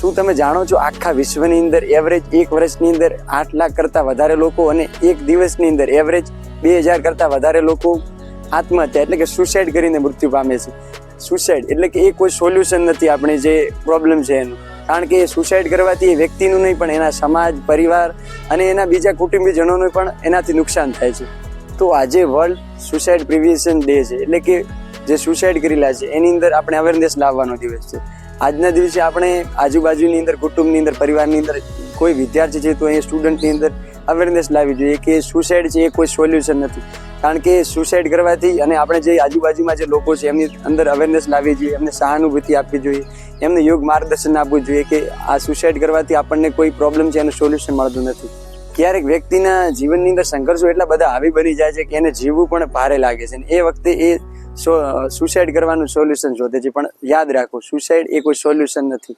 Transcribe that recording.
શું તમે જાણો છો આખા વિશ્વની અંદર એવરેજ એક વર્ષની અંદર 8 લાખ કરતાં વધારે લોકો અને એક દિવસની અંદર એવરેજ 2000 કરતાં વધારે લોકો આત્મહત્યા એટલે કે સુસાઇડ કરીને મૃત્યુ પામે છે. સુસાઇડ એટલે કે એ કોઈ સોલ્યુશન નથી આપણે જે પ્રોબ્લેમ છે એનું, કારણ કે એ સુસાઇડ કરવાથી એ વ્યક્તિનું નહીં પણ એના સમાજ, પરિવાર અને એના બીજા કુટુંબીજનોને પણ એનાથી નુકસાન થાય છે. તો આજે વર્લ્ડ સુસાઇડ પ્રિવેન્શન ડે છે, એટલે કે જે સુસાઇડ કરેલા છે એની અંદર આપણે અવેરનેસ લાવવાનો દિવસ છે. આજના દિવસે આપણે આજુબાજુની અંદર, કુટુંબની અંદર, પરિવારની અંદર કોઈ વિદ્યાર્થી છે તો એ સ્ટુડન્ટની અંદર અવેરનેસ લાવવી જોઈએ કે સુસાઇડ છે એ કોઈ સોલ્યુશન નથી, કારણ કે સુસાઇડ કરવાથી અને આપણે જે આજુબાજુમાં જે લોકો છે એમની અંદર અવેરનેસ લાવવી જોઈએ, એમને સહાનુભૂતિ આપવી જોઈએ, એમને યોગ્ય માર્ગદર્શન આપવું જોઈએ કે આ સુસાઇડ કરવાથી આપણને કોઈ પ્રોબ્લેમ છે એનું સોલ્યુશન મળતું નથી. ક્યારેક વ્યક્તિના જીવનની અંદર સંઘર્ષો એટલા બધા આવી બની જાય છે કે એને જીવવું પણ ભારે લાગે છે, એ વખતે એ સુસાઇડ કરવાનું સોલ્યુશન શોધે છે. પણ યાદ રાખો, સુસાઇડ એ કોઈ સોલ્યુશન નથી.